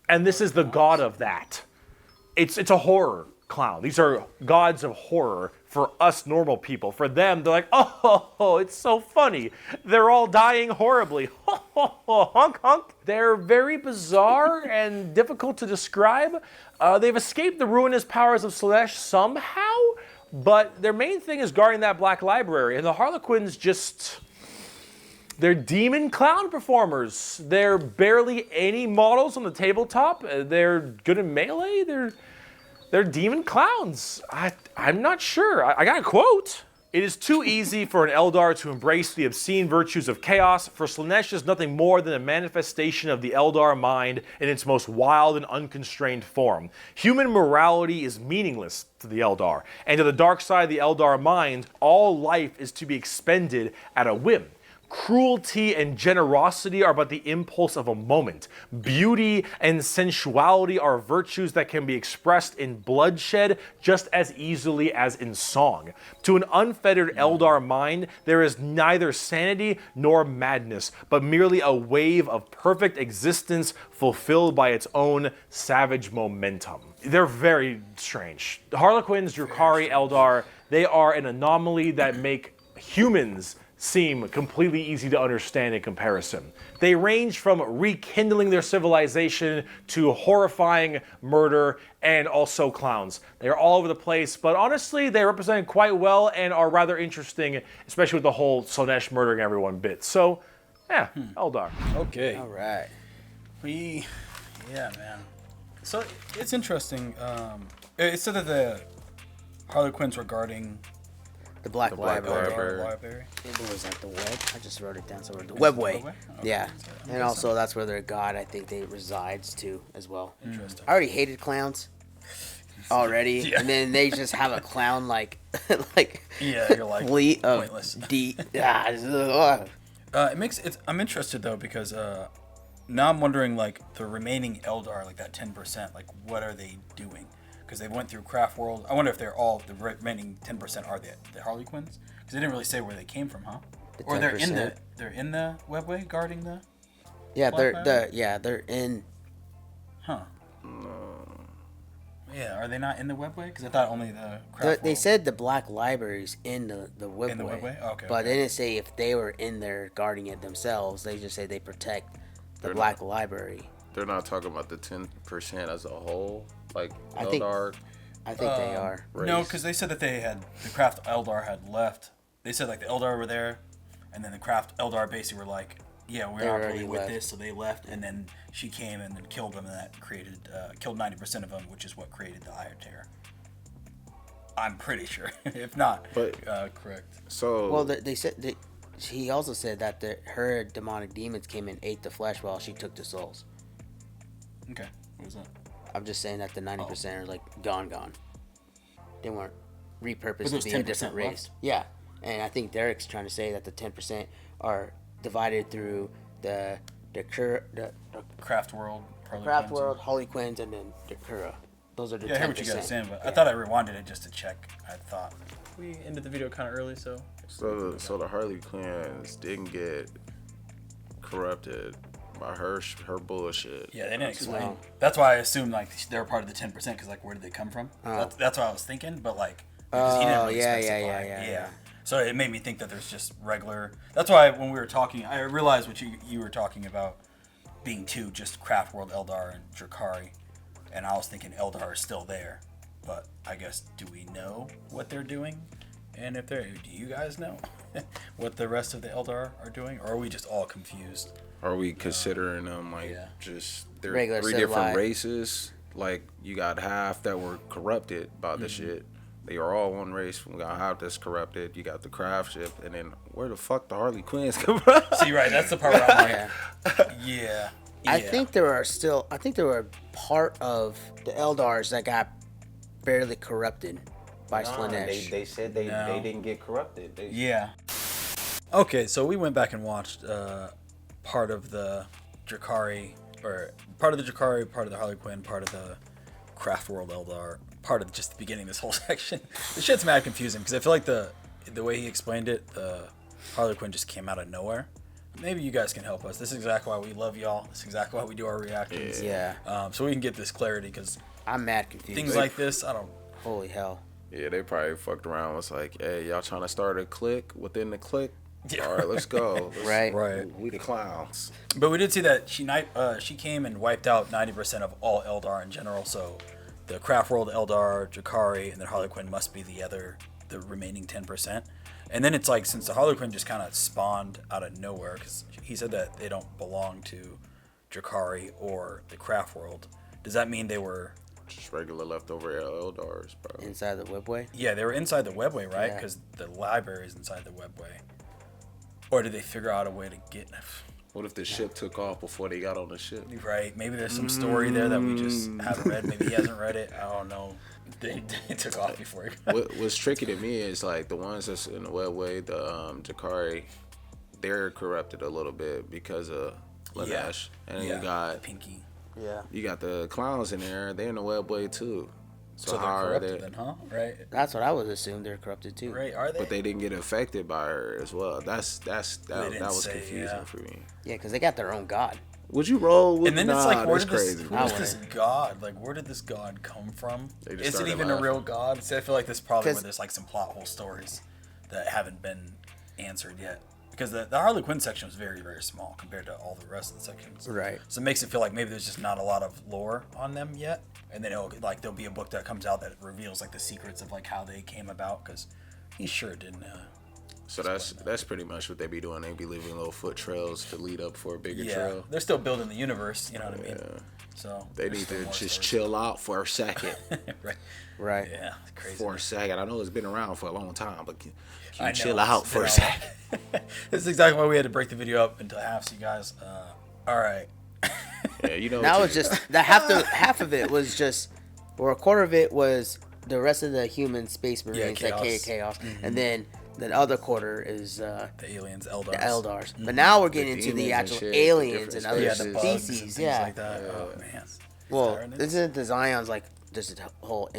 And this is the god of that. It's a horror clown. These are gods of horror for us normal people. For them, they're like, oh, it's so funny. They're all dying horribly. Honk, honk. They're very bizarre and difficult to describe. They've escaped the ruinous powers of Slaanesh somehow, but their main thing is guarding that black library. And the Harlequins just... They're demon clown performers. They're barely any models on the tabletop. They're good in melee. They're demon clowns. I'm not sure. I got a quote. It is too easy for an Eldar to embrace the obscene virtues of chaos, for Slaanesh is nothing more than a manifestation of the Eldar mind in its most wild and unconstrained form. Human morality is meaningless to the Eldar, and to the dark side of the Eldar mind, all life is to be expended at a whim. Cruelty and generosity are but the impulse of a moment. Beauty and sensuality are virtues that can be expressed in bloodshed just as easily as in song. To an unfettered Eldar mind, there is neither sanity nor madness, but merely a wave of perfect existence fulfilled by its own savage momentum. They're very strange. Harlequins, Drukhari, Eldar, they are an anomaly that make humans seem completely easy to understand in comparison. They range from rekindling their civilization to horrifying murder and also clowns. They're all over the place, but honestly, they represent quite well and are rather interesting, especially with the whole Slaanesh murdering everyone bit. So, yeah, Eldar. Okay. All right. Yeah, man. So it's interesting. It said that the Harlequins were guarding The Black Library. Library. Maybe it was at the web. I just wrote it down somewhere. The Webway. Okay. Yeah. And also that's where their god, I think, they resides too as well. Interesting. I already hated clowns already, Yeah. and then they just have a clown like Yeah, you're like fleet of pointless. I'm interested though because now I'm wondering like the remaining Eldar, like that 10%, like what are they doing? Because they went through Craftworld. I wonder if they're all the remaining 10% are the Harlequins, because they didn't really say where they came from, huh? The Or they're in 10%. the webway guarding the. Yeah, Black they're in. Huh. Yeah, are they not in the webway? Because I thought only the Craftworld. They said the Black Library's in the Webway. In the Webway? Oh, okay, But okay. they didn't say if they were in there guarding it themselves. They just say they protect the They're Black Library. They're not talking about the 10% as a whole, like I think- Eldar. I think they are. No, race. because they said that the Craft Eldar had left. They said like the Eldar were there, and then the Craft Eldar basically were like, yeah, we're They not already really with left. this, so they left, and then she came and then killed them, and that killed 90% of them, which is what created the Eye of Terror. I'm pretty sure, if not, But- correct. So Well, they said he also said that her demonic demons came and ate the flesh while she took the souls. Okay, what was that? I'm just saying that the 90% are like gone. They weren't repurposed But to there's be a 10% different left? race. Yeah, and I think Derek's trying to say that the 10% are divided through the Craftworld, Craftworld, Harlequins, and then the Kura. Those are the 10%. Yeah, I hear what you guys are saying, but I Yeah. thought I rewinded it just to check. I thought. We ended the video kind of early, so So the Harlequins didn't get corrupted by her bullshit. Yeah, they didn't explain. No. That's why I assumed like they're part of the 10%, because like where did they come from? That's what I was thinking, but like because he didn't really yeah. specify. So it made me think that there's just regular. That's why when we were talking, I realized what you were talking about being two, just Craftworld Eldar and Drukhari, and I was thinking Eldar is still there, but I guess do we know what they're doing? And if they're, do you guys know what the rest of the Eldar are doing, or are we just all confused? Are we considering them like yeah. just they're Regular three civilized. different races? Like you got half that were corrupted by the shit. They are all one race. We got half that's corrupted. You got the craft ship, and then where the fuck the Harlequins come from? See, right, that's the part where I'm like, yeah. I think there were part of the Eldars that got barely corrupted by Slaanesh. They said they didn't get corrupted. Yeah. Okay, so we went back and watched part of the Drukhari, part of the Harlequin, part of the Craftworld Eldar, part of just the beginning of this whole section. This shit's mad confusing because I feel like the way he explained it, the Harlequin just came out of nowhere. maybe you guys can help us. This is exactly why we love y'all. This is exactly why we do our reactions. Yeah. So we can get this clarity, because I'm mad confused. things like this, I don't. Holy hell. Yeah, they probably fucked around. Was like, hey, y'all trying to start a clique within the clique? Yeah. All right, let's go. Right. We the clowns. But we did see that she came and wiped out 90% of all Eldar in general. So the Craftworld Eldar, Jakari, and then Harlequin must be the remaining 10%. And then it's like, since the Harlequin just kind of spawned out of nowhere, because he said that they don't belong to Jakari or the Craftworld. Does that mean they were Just regular leftover Eldars, bro. Inside the webway? Yeah, they were inside the webway, right? Yeah. Because the library is inside the webway. Or did they figure out a way to get... What if the ship took off before they got on the ship? Right. Maybe there's some story there that we just haven't read. Maybe he hasn't read it. I don't know. They took off before he... What's tricky to me is like the ones that's in the webway, the Jakari, they're corrupted a little bit because of Lanesh. And then you got... Pinky. Yeah. You got the clowns in there. They're in the webway too. So they're corrupted then, huh? Right. That's what I would assume. They're corrupted too. Right, are they? But they didn't get affected by her as well. That was confusing for me. Yeah, because they got their own god. Would you roll with? And then it's like, where did crazy. this god? Like, where did this god come from? They just Is it started even a real god? See, I feel like this is probably 'Cause- where there's like some plot hole stories that haven't been answered yet. Because the Harlequin section was very, very small compared to all the rest of the sections. Right. So it makes it feel like maybe there's just not a lot of lore on them yet. And then there'll be a book that comes out that reveals like the secrets of like how they came about. Because he sure didn't. So that's pretty much what they be doing. They be leaving little foot trails to lead up for a bigger Yeah, trail. they're still building the universe. You know what I mean? Yeah. So They need to just chill out for a second. Right. Right. Yeah. It's crazy. For a second. I know it's been around for a long time, but can I you know, chill it's out for been a a second? This is exactly why we had to break the video up into half, so you guys. All right. Yeah, you know. Now what it's just the half of it was just, or a quarter of it was the rest of the human space marines that came chaos, and then the other quarter is the aliens, Eldars. The Eldars. But now we're getting into the demons and actual shit, aliens and other the bugs and species. things like that. Oh man. Well, isn't the Zions like just a whole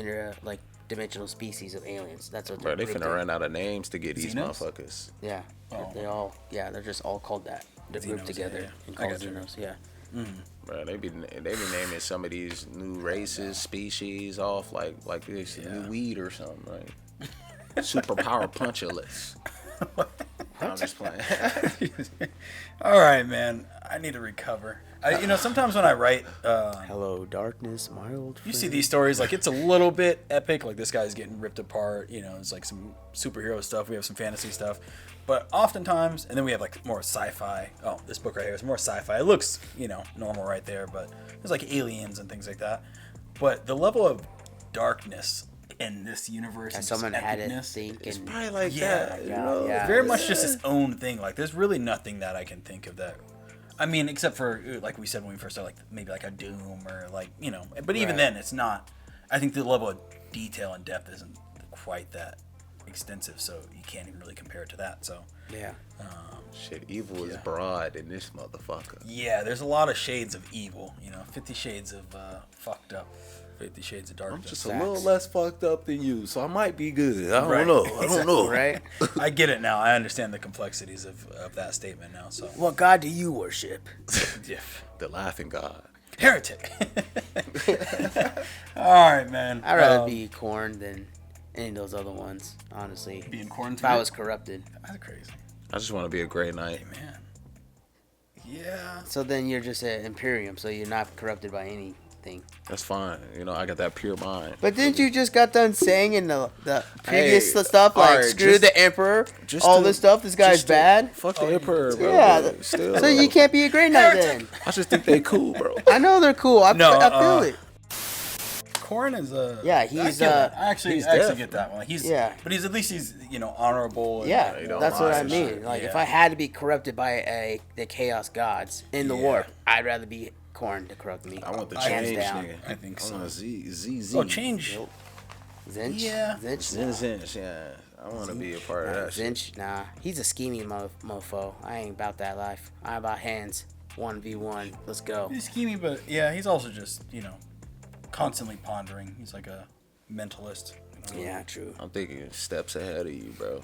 dimensional species of aliens? That's what Bro, they're they finna run out of names to get these Xenos? motherfuckers. Yeah. They're just all called that. They're grouped Xenos, together and called Xenos. Yeah. Bro, they be naming some of these new races, species off like this new weed or something, right? Superpower punchless. I'm just playing. All right, man. I need to recover. Sometimes when I write, Hello, darkness, my old friend. you see these stories, like it's a little bit epic. Like this guy's getting ripped apart. It's like some superhero stuff. We have some fantasy stuff, but oftentimes, and then we have like more sci-fi. Oh, this book right here is more sci-fi. It looks, normal right there, but there's like aliens and things like that. But the level of darkness in this universe, and someone had it epicness, think, It's and probably like Yeah, that. yeah. very much just its own thing. Like, there's really nothing that I can think of that. I mean, except for, like we said when we first started, like maybe like a Doom or like, But even then, it's not. I think the level of detail and depth isn't quite that extensive, so you can't even really compare it to that. So Yeah. Shit, evil is broad in this motherfucker. yeah, there's a lot of shades of evil. 50 shades of fucked up, 50 shades of darkness. I'm just a little less fucked up than you, so I might be good. I don't know. I don't Exactly. know. Right? I get it now. I understand the complexities of that statement now. So What god do you worship? yeah. The laughing god. Heretic. All right, man. I'd rather be Korn than any of those other ones, honestly. being Korn. If I was corrupted. That's crazy. I just want to be a great knight. Man. Yeah. So then you're just an Imperium, so you're not corrupted by anything. That's fine. I got that pure mind. But didn't you just got done saying in the previous Hey, stuff, like, alright, screw just- the Emperor, just all to- this stuff, this guy's just to- bad? Fuck the emperor, bro. Yeah, but still, so you can't be a Grey Knight then. I just think they cool, bro. I know they're cool. I feel it. Korn is a. Yeah, he's, I actually deaf. get that one. Yeah. But at least he's honorable. And, Yeah, you don't that's what lie I and mean. shit. Like, if Yeah. I had to be corrupted by the Chaos Gods in the Yeah. warp, I'd rather be Korn to corrupt me. I want the Hands change, down. nigga. I think so. I want ZZ. Oh, change. Zinch? Yeah. Zinch? Nah. Zinch, yeah. I want to be a part of Nah, that shit. Zinch, nah. He's a scheming mofo. I ain't about that life. I'm about hands. 1v1. Let's go. He's scheming, but yeah, he's also just constantly pondering. He's like a mentalist. Yeah, true. I'm thinking steps ahead of you, bro.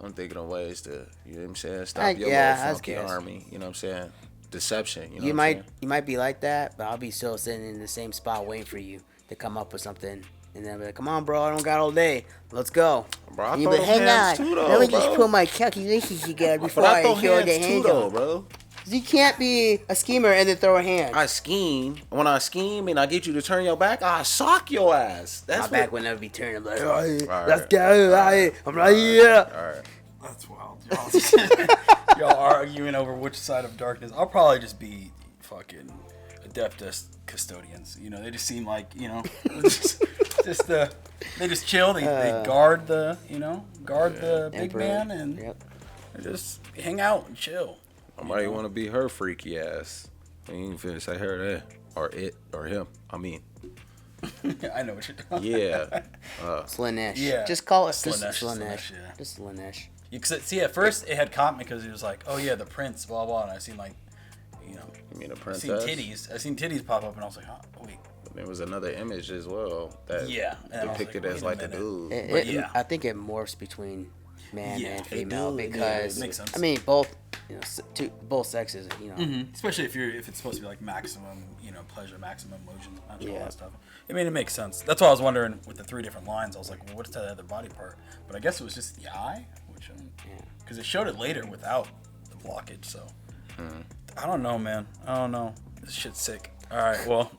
I'm thinking of ways to, you know what I'm saying, stop your yeah, little I funky guess. army. You know what I'm saying? Deception. You know You what I'm might you might be like that, but I'll be still sitting in the same spot waiting for you to come up with something. And then I'll be like, come on, bro, I don't got all day. Let's go. Bro, I and you throw be them hang hands on. too, though, Let me just bro. put my calculations together before But I I throw show the hands too, hands though, on. bro. You can't be a schemer and then throw a hand. I scheme. When I scheme and I get you to turn your back, I sock your ass. That's My what. back would never be turned. I'm like, Right. let's go. I'm right here. All right. That's wild. Y'all arguing over which side of darkness. I'll probably just be fucking Adeptus custodians. You know, they just seem like, you know, they just chill. They guard the, the big Emperor. man and Yep. they just hang out and chill. I might want to be her freaky ass. I ain't finna say her there. Or it. Or him. I mean. I know what you're talking Yeah. Slanesh. Yeah. Just call it just Slanesh, Slanesh. yeah. Just Slanesh. You see, at first it had caught me because he was like, "Oh yeah, the prince, blah blah," and I seen like, You mean a I princess? seen titties pop up, and I was like, "Oh wait." There was another image as well that Yeah, and I was depicted like, as wait a like a dude. minute. I think it morphs between man Yeah, and it female does. because Yeah, makes sense. I mean both both sexes, Especially if it's supposed to be like maximum, pleasure, maximum emotions, all Yeah. that stuff. I mean, it makes sense. That's why I was wondering with the 3 different lines. I was like, well, what's that other body part? But I guess it was just the eye, which because it showed it later without the blockage. So I don't know, man. I don't know. This shit's sick. All right, well,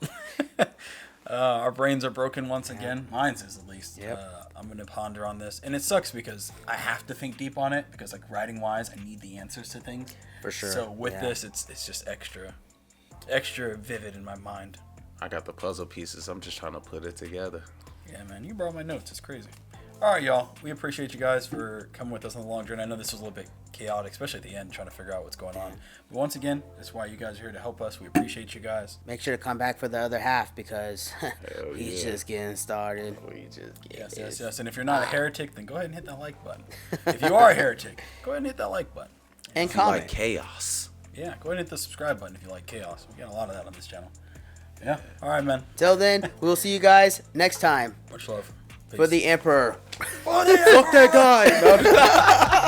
our brains are broken once again. Mine's is at least. Yep. I'm gonna ponder on this, and it sucks because I have to think deep on it because, like, writing wise, I need the answers to things. For sure. So with Yeah. this, it's just extra vivid in my mind. I got the puzzle pieces. I'm just trying to put it together. Yeah, man, you brought my notes. It's crazy. All right, y'all. We appreciate you guys for coming with us on the long journey. I know this was a little bit chaotic, especially at the end, trying to figure out what's going on. But once again, that's why you guys are here to help us. We appreciate you guys. Make sure to come back for the other half because he's yeah. just getting started. Yes. And if you're not a heretic, then go ahead and hit that like button. If you are a heretic, go ahead and hit that like button. And If you comment. like chaos. Yeah, go ahead and hit the subscribe button if you like chaos. We got a lot of that on this channel. Yeah. All right, man. Till then, we'll see you guys next time Much love. for the Emperor. For the Fuck that guy.